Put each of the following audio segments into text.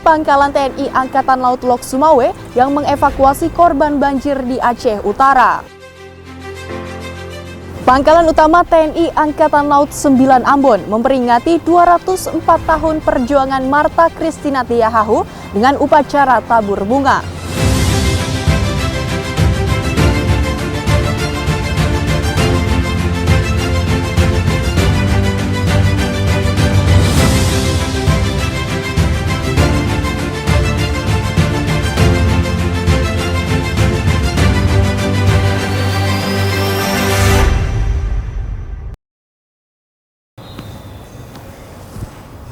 Pangkalan TNI Angkatan Laut Lok Sumawe yang mengevakuasi korban banjir di Aceh Utara. Pangkalan Utama TNI Angkatan Laut 9 Ambon memperingati 204 tahun perjuangan Martha Christina Tiahahu dengan upacara tabur bunga.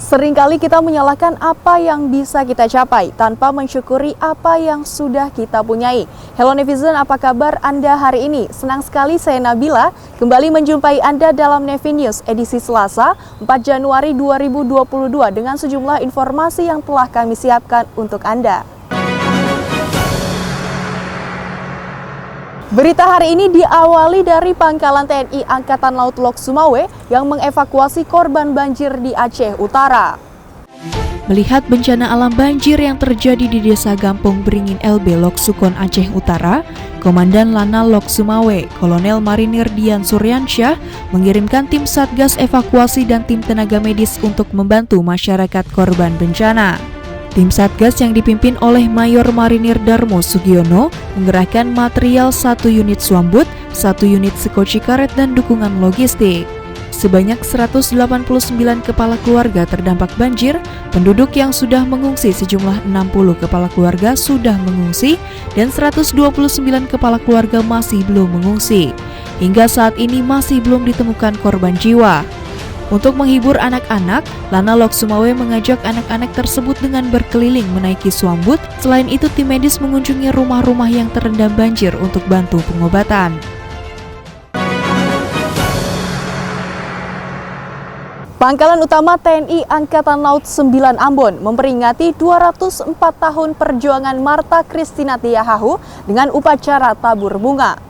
Seringkali kita menyalahkan apa yang bisa kita capai tanpa mensyukuri apa yang sudah kita punyai. Hello netizen, apa kabar Anda hari ini? Senang sekali saya Nabila kembali menjumpai Anda dalam Nevi News edisi Selasa 4 Januari 2022 dengan sejumlah informasi yang telah kami siapkan untuk Anda. Berita hari ini diawali dari Pangkalan TNI Angkatan Laut Lok Sumawe yang mengevakuasi korban banjir di Aceh Utara. Melihat bencana alam banjir yang terjadi di Desa Gampong Beringin LB Lok Sukon Aceh Utara, Komandan Lanal Lok Sumawe, Kolonel Marinir Dian Suryansyah, mengirimkan tim Satgas Evakuasi dan tim tenaga medis untuk membantu masyarakat korban bencana. Tim Satgas yang dipimpin oleh Mayor Marinir Darmo Sugiono mengerahkan material 1 unit swambut, 1 unit sekoci karet dan dukungan logistik. Sebanyak 189 kepala keluarga terdampak banjir, penduduk yang sudah mengungsi sejumlah 60 kepala keluarga sudah mengungsi dan 129 kepala keluarga masih belum mengungsi. Hingga saat ini masih belum ditemukan korban jiwa. Untuk menghibur anak-anak, Lanal Lok Sumawe mengajak anak-anak tersebut dengan berkeliling menaiki swambut. Selain itu, tim medis mengunjungi rumah-rumah yang terendam banjir untuk bantu pengobatan. Pangkalan Utama TNI Angkatan Laut 9 Ambon memperingati 204 tahun perjuangan Martha Christina Tiahahu dengan upacara tabur bunga.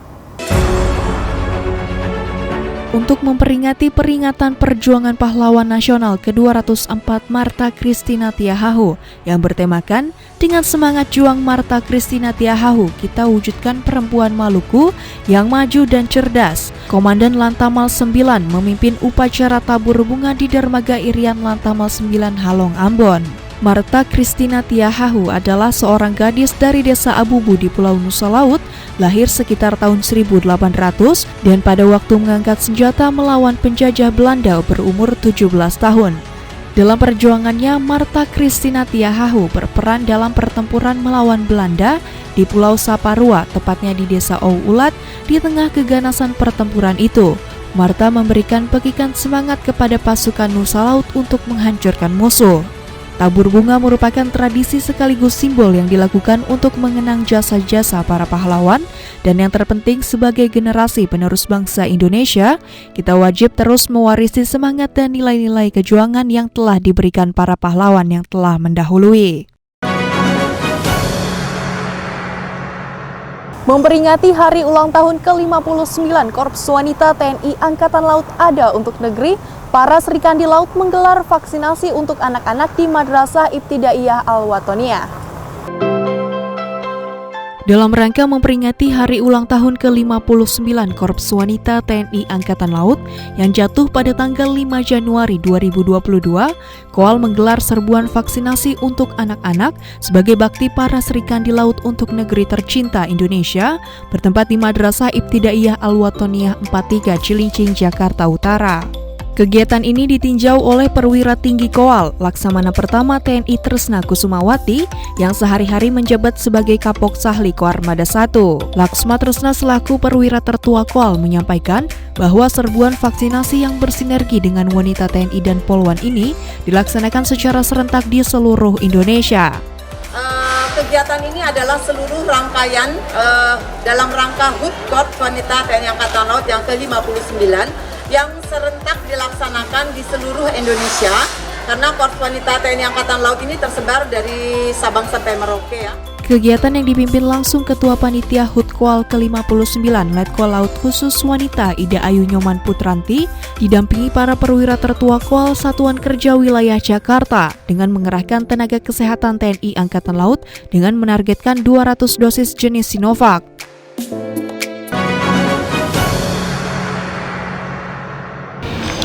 Untuk memperingati peringatan perjuangan pahlawan nasional ke-204 Martha Christina Tiahahu yang bertemakan dengan semangat juang Martha Christina Tiahahu, kita wujudkan perempuan Maluku yang maju dan cerdas. Komandan Lantamal 9 memimpin upacara tabur bunga di Dermaga Irian Lantamal 9 Halong, Ambon. Martha Christina Tiahahu adalah seorang gadis dari desa Abubu di Pulau Nusa Laut, lahir sekitar tahun 1800 dan pada waktu mengangkat senjata melawan penjajah Belanda berumur 17 tahun. Dalam perjuangannya, Martha Christina Tiahahu berperan dalam pertempuran melawan Belanda di Pulau Saparua, tepatnya di desa Ouulat. Di tengah keganasan pertempuran itu, Martha memberikan pekikan semangat kepada pasukan Nusa Laut untuk menghancurkan musuh. Tabur bunga merupakan tradisi sekaligus simbol yang dilakukan untuk mengenang jasa-jasa para pahlawan, dan yang terpenting sebagai generasi penerus bangsa Indonesia, kita wajib terus mewarisi semangat dan nilai-nilai kejuangan yang telah diberikan para pahlawan yang telah mendahului. Memperingati hari ulang tahun ke-59 Korps Wanita TNI Angkatan Laut Ada untuk Negeri, para Serikandi Laut menggelar vaksinasi untuk anak-anak di Madrasah Ibtidaiyah Al-Watoniyah. Dalam rangka memperingati hari ulang tahun ke-59 Korps Wanita TNI Angkatan Laut yang jatuh pada tanggal 5 Januari 2022, Koal menggelar serbuan vaksinasi untuk anak-anak sebagai bakti para Serikandi Laut untuk negeri tercinta Indonesia bertempat di Madrasah Ibtidaiyah Al-Watoniyah 43 Cilincing, Jakarta Utara. Kegiatan ini ditinjau oleh Perwira Tinggi Koal, Laksamana Pertama TNI Tresna Kusumawati, yang sehari-hari menjabat sebagai Kapok Sahli Koarmada 1. Laksma Tresna selaku perwira tertua Koal menyampaikan bahwa serbuan vaksinasi yang bersinergi dengan wanita TNI dan Polwan ini dilaksanakan secara serentak di seluruh Indonesia. Kegiatan ini adalah seluruh rangkaian dalam rangka HUT Korps Wanita TNI Angkatan Laut yang ke-59 yang serentak dilaksanakan di seluruh Indonesia, karena Korps Wanita TNI Angkatan Laut ini tersebar dari Sabang sampai Merauke ya. Kegiatan yang dipimpin langsung Ketua Panitia HUT Koal ke-59 Letkol Laut Khusus Wanita Ida Ayu Nyoman Putranti didampingi para perwira tertua Koal Satuan Kerja Wilayah Jakarta dengan mengerahkan tenaga kesehatan TNI Angkatan Laut dengan menargetkan 200 dosis jenis Sinovac.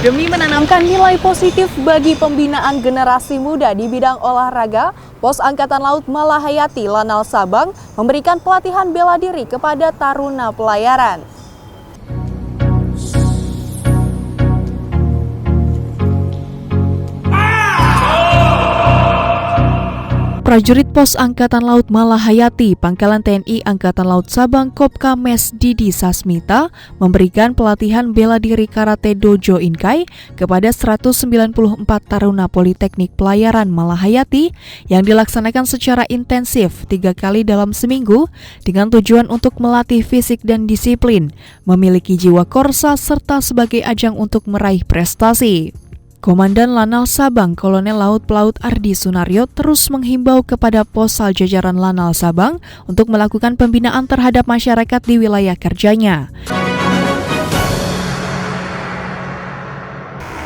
Demi menanamkan nilai positif bagi pembinaan generasi muda di bidang olahraga, Pos Angkatan Laut Malahayati Lanal Sabang memberikan pelatihan bela diri kepada taruna pelayaran. Prajurit Pos Angkatan Laut Malahayati, Pangkalan TNI Angkatan Laut Sabang Kopkames Didi Sasmita memberikan pelatihan bela diri Karate Dojo Inkai kepada 194 taruna Politeknik Pelayaran Malahayati yang dilaksanakan secara intensif 3 kali dalam seminggu dengan tujuan untuk melatih fisik dan disiplin, memiliki jiwa korsa serta sebagai ajang untuk meraih prestasi. Komandan Lanal Sabang Kolonel Laut Pelaut Ardi Sunaryo terus menghimbau kepada Posal jajaran Lanal Sabang untuk melakukan pembinaan terhadap masyarakat di wilayah kerjanya.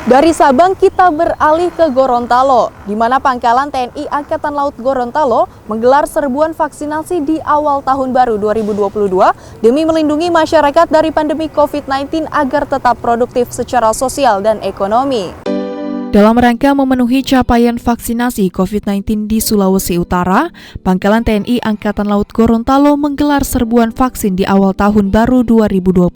Dari Sabang kita beralih ke Gorontalo, di mana Pangkalan TNI Angkatan Laut Gorontalo menggelar serbuan vaksinasi di awal tahun baru 2022 demi melindungi masyarakat dari pandemi COVID-19 agar tetap produktif secara sosial dan ekonomi. Dalam rangka memenuhi capaian vaksinasi COVID-19 di Sulawesi Utara, Pangkalan TNI Angkatan Laut Gorontalo menggelar serbuan vaksin di awal tahun baru 2022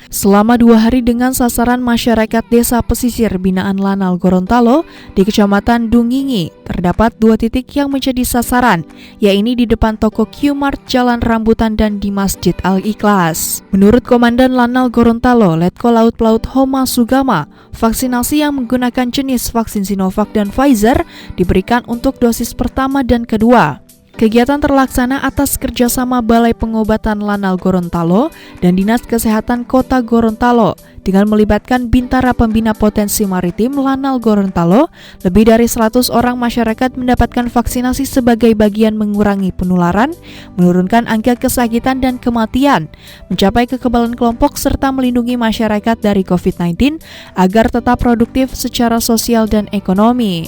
selama 2 hari dengan sasaran masyarakat desa pesisir binaan Lanal Gorontalo di Kecamatan Dungingi. Terdapat 2 titik yang menjadi sasaran, yaitu di depan toko Q-Mart, Jalan Rambutan, dan di Masjid Al-Ikhlas. Menurut Komandan Lanal Gorontalo, Letkol Laut Pelaut Homa Sugama, vaksinasi yang menggunakan jenis vaksin Sinovac dan Pfizer diberikan untuk dosis pertama dan kedua. Kegiatan terlaksana atas kerjasama Balai Pengobatan Lanal Gorontalo dan Dinas Kesehatan Kota Gorontalo dengan melibatkan Bintara Pembina Potensi Maritim Lanal Gorontalo. Lebih dari 100 orang masyarakat mendapatkan vaksinasi sebagai bagian mengurangi penularan, menurunkan angka kesakitan dan kematian, mencapai kekebalan kelompok serta melindungi masyarakat dari COVID-19 agar tetap produktif secara sosial dan ekonomi.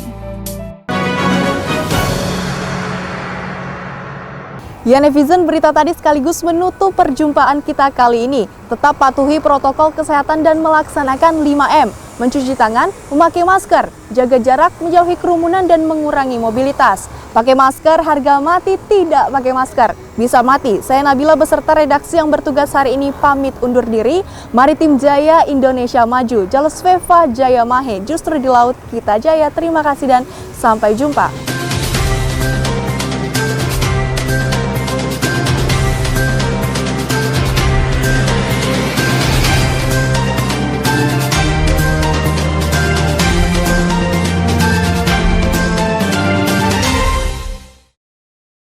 Ya netizen, berita tadi sekaligus menutup perjumpaan kita kali ini. Tetap patuhi protokol kesehatan dan melaksanakan 5M. Mencuci tangan, memakai masker, jaga jarak, menjauhi kerumunan dan mengurangi mobilitas. Pakai masker, harga mati, tidak pakai masker bisa mati. Saya Nabila beserta redaksi yang bertugas hari ini pamit undur diri. Maritim Jaya, Indonesia maju. Jalus Veva, Jaya Mahe. Justru di laut kita jaya. Terima kasih dan sampai jumpa.